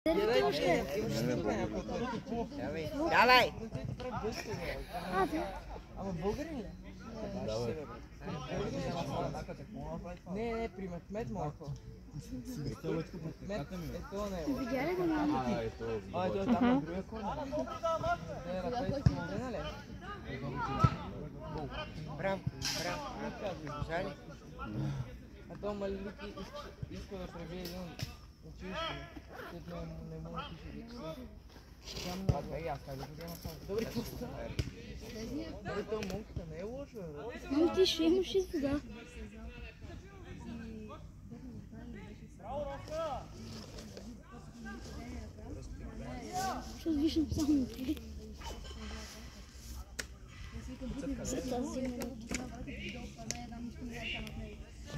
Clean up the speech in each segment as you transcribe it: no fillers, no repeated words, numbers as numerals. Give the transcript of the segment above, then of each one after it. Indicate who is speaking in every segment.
Speaker 1: Давай!
Speaker 2: Ама българин ли? Не, при Мехмед малко. Ето не е.
Speaker 3: Видя ли го мама?
Speaker 2: Ето там на другия корнер.
Speaker 1: Браво, браво. Жали?
Speaker 2: А то Малики иска да пребие един училище. След не му напише да числи. Там на... аз как да го взема само. Добре, какво става? Добре, то монката не е лошо, бе.
Speaker 3: Ами ти ще имаш и сега. Ще виждам само ти. За тази минута.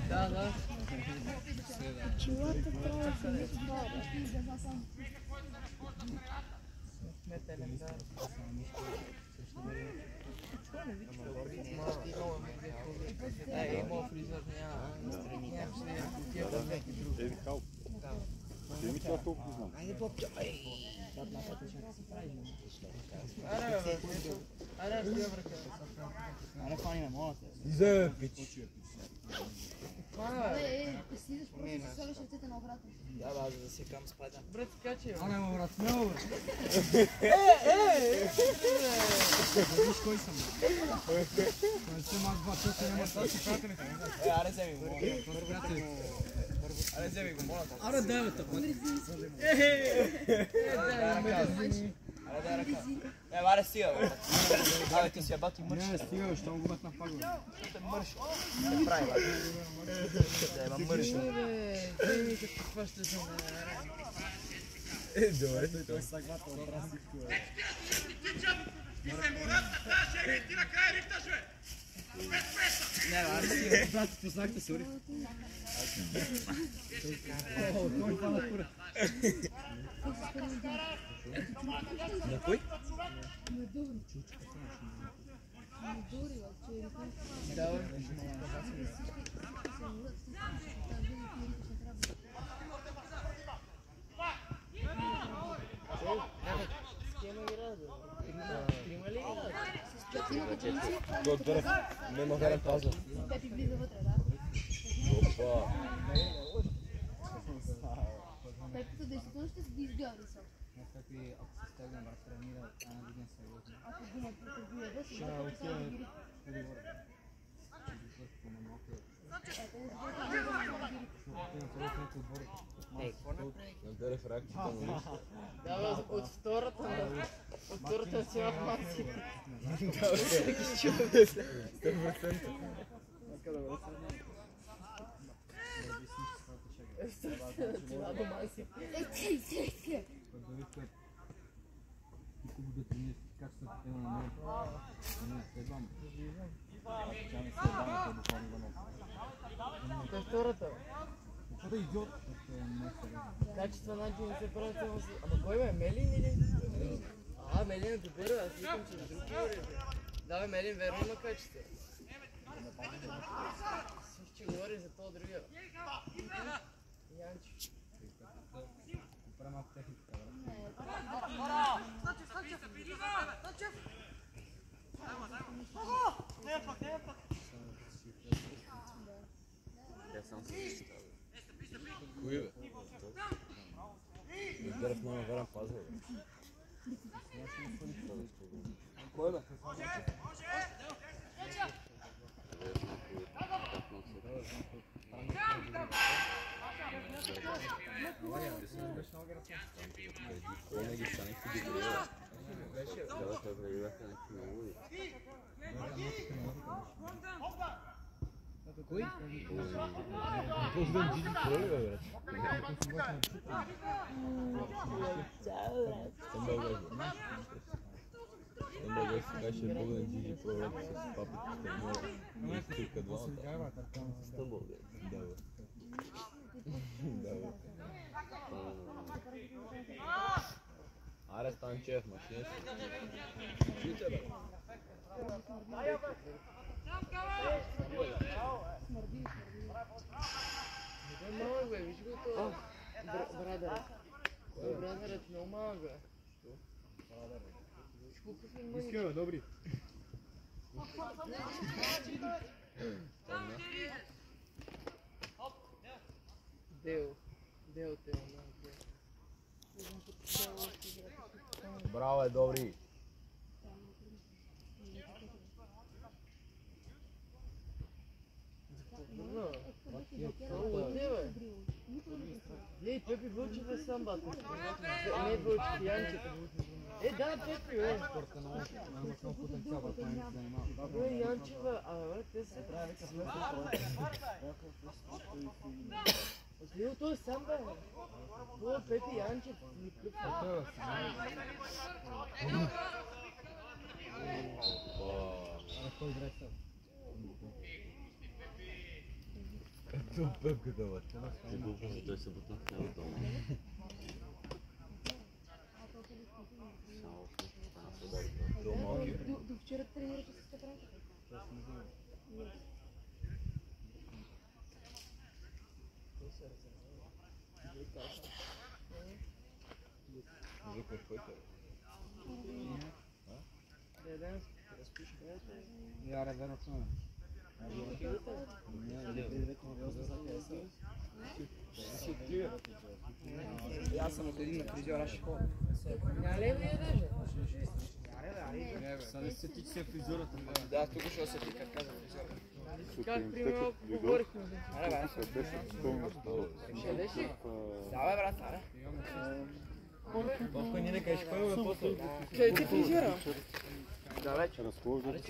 Speaker 2: Да.
Speaker 3: Чилата трябва да се не отваря.
Speaker 2: Мехмед Елендар. Имал фризър,
Speaker 1: Айде, попчо!
Speaker 2: Аре, фани ме, моля те.
Speaker 1: Изе, пич!
Speaker 3: Слизаш, просто си слагаш ръцете на обратно.
Speaker 1: Да, за да се кам спада.
Speaker 2: Брат, скачи, бе.
Speaker 4: Ана, брат, смело, бе. Виж кой съм, бе. Не съм аз два часа, няма да си приятелите.
Speaker 1: Аре, вземи го, Аре, вземи го, моля.
Speaker 4: Аре, дай, бе, тъпът.
Speaker 1: Аре, дай ръка. Аре, стига, бе. Абе, ти си абати мърш.
Speaker 4: Не, стига, бе, ще му губят на пагода.
Speaker 1: Ще мърш. Ще прави, бе. Да, има мърш.
Speaker 2: Ей, като хващаш за мен.
Speaker 1: Добре.
Speaker 4: Той сагвата отрас всичко, бе.
Speaker 1: Не, аре, стига.
Speaker 4: Брат, познахте, сори. О, той пада кура.
Speaker 1: На кой?
Speaker 2: Да, бе.
Speaker 1: Добре, няма гарен паза.
Speaker 3: Пепи влиза вътре, да?
Speaker 1: Опа.
Speaker 3: Пепито действително ще се изгори са.
Speaker 4: Някакви, ако се стегна, брат, тренира, една година се върна.
Speaker 3: Ако думат по търгуя да се
Speaker 4: Ще
Speaker 3: върна,
Speaker 4: отида да говоря. Ще ви върху на малко.
Speaker 1: Ей, какво направи? Надаре в раките му.
Speaker 2: Да, бе, от втората си афмация. Това дома си.
Speaker 4: Хубаво да тренираш качествата тема на мен. Не, следвам. Тя не се дава, той буквално го носи.
Speaker 2: Това е втората.
Speaker 4: Какво да идиот?
Speaker 2: Качества начин не се прави само с... Ама кой бе, Мелин или? Мелин е добър, аз викам, че друг говори. Да, бе, Мелин верно има качества. Всички говори за това другия. Янчо.
Speaker 4: Правя малко техниката,
Speaker 1: Я сам се защитава. Кой бе? Надаре в много гарен паза, бе. Кой бе? Винаги са някакви добри. Да, той пребиваха някакви много.
Speaker 4: Кой?
Speaker 1: Позден Джиджи кой бе, бе? Съм българ. Съм българ си каже Богдан Джиджи кой бе с папите тренира. И стирка двамата. Съм българ. Да, бе. Да, бе. Аре, Станчев, машина си. Чуйте, бе.
Speaker 2: Малък бе, виж го това. Брадър. Бразерът не омага.
Speaker 4: Искрено, добри.
Speaker 2: Дел те омага.
Speaker 1: Браво, добри.
Speaker 2: Ей, Пепи Вълчев е сам, бата. Не Вълчев, Янчев. Да, Пепи, бе. Бе, Янчева, бе, те са... Отливо той е сам, бе. Това е Пепи Янчев.
Speaker 1: Ето пепката, бе.
Speaker 5: Той се бутна в цялото.
Speaker 3: До вчера тренирате с Петра?
Speaker 1: Викаш който?
Speaker 4: Я реверно чувам. Аз съм от един на фризьор, аз ще ходя.
Speaker 2: Няма ли да ядеш?
Speaker 4: Сега да се ти, че си е фризьората.
Speaker 2: Да, тук ще се ти, как казвам фризьората. Как примерно говорихме? Аре, бе. Ще ядеш ли? Да, бе, брат, аре.
Speaker 4: Бабка, ние не кажеш, кой е после?
Speaker 2: Къде ти фризьора? Далеч.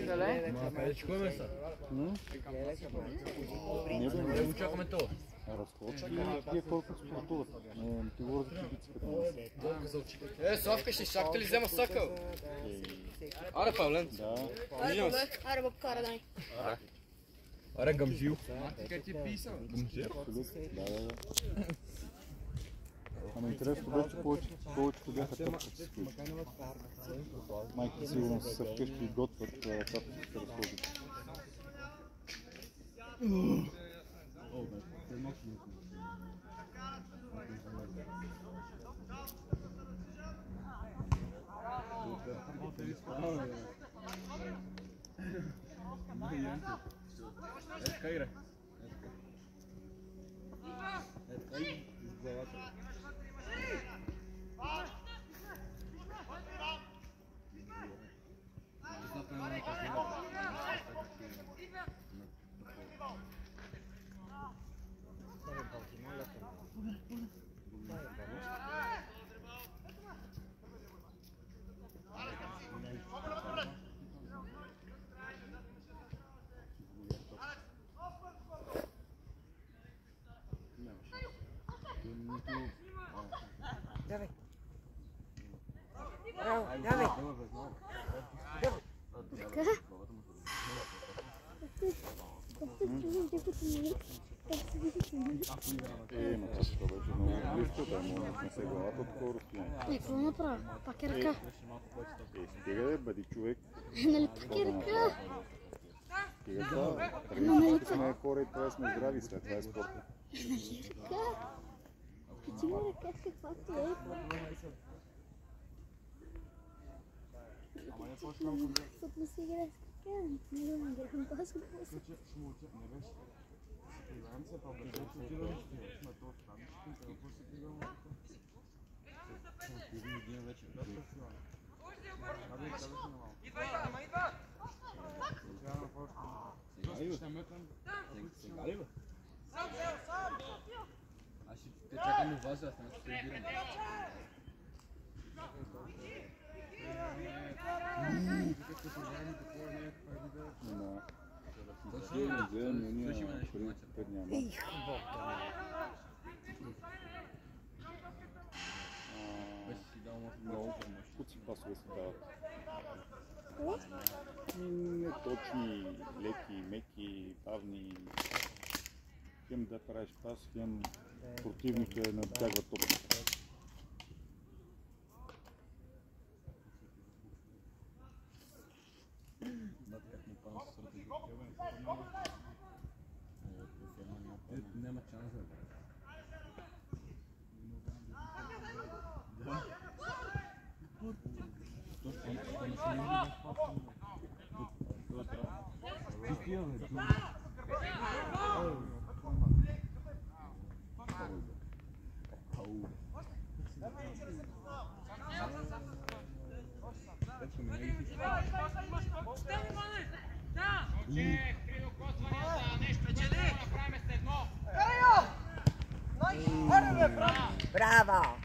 Speaker 2: Далеч?
Speaker 4: Къде че ходим са?
Speaker 6: Не
Speaker 4: го чакаме това.
Speaker 6: разходчика, тия колко спортуват. Ти говоря за кибиците.
Speaker 2: Славка, ще чакате ли взема сакъл? Аре, Павлен.
Speaker 6: Да.
Speaker 3: Аре, бабкара, дай.
Speaker 1: Аре, гъмжил.
Speaker 4: Къде ти е писал?
Speaker 1: Гъмжил?
Speaker 6: Да. Ама интересно беше, че повечето бяха тъпката си вкъщи. Майките сигурно са вкъщи и готвят татото се разходят.
Speaker 4: Кайре. Кай из главата.
Speaker 2: Давай. Давай.
Speaker 6: Ма това ще беше много близко, да не се главата от такова разстояние.
Speaker 3: Какво направя? Пак е ръка.
Speaker 6: Стига да бъди човек.
Speaker 3: Нали пак е ръка?
Speaker 6: Стига да. Тренираме сме хора и трябва да сме здрави след това е спорта.
Speaker 3: Нали ръка? Ти ми ръка с каквато е. Защото не си играе с ръка. Не го нагрехам пасо.
Speaker 4: Аз ще те чакам у вас, аз не се събирам.
Speaker 6: Много куци пасове се дават. Неточни, леки, меки, бавни. Хем да правиш пас, хем противника надбягва топката.
Speaker 4: Няма шанс да бъде. такива, бе.
Speaker 7: Bravo!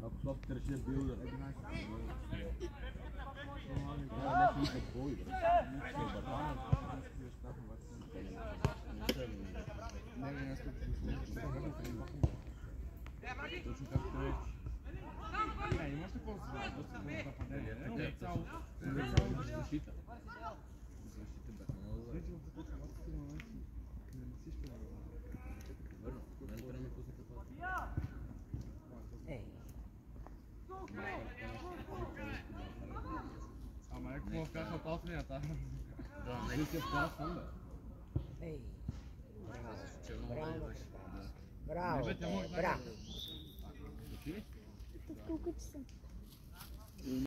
Speaker 1: Ако това търчи билдър. Точно както трябва.
Speaker 4: Имаш такова нападение? Не, цяло.
Speaker 1: Защита. Защита бяха много добре. Върна, мен трябва да ми пусне капата.
Speaker 4: Ама е какво вкаха от осмията?
Speaker 1: Да, не си вкара сам, бе.
Speaker 7: Ей!
Speaker 1: Браво!
Speaker 7: Браво! Браво!
Speaker 1: Отиде?
Speaker 3: Колко часа?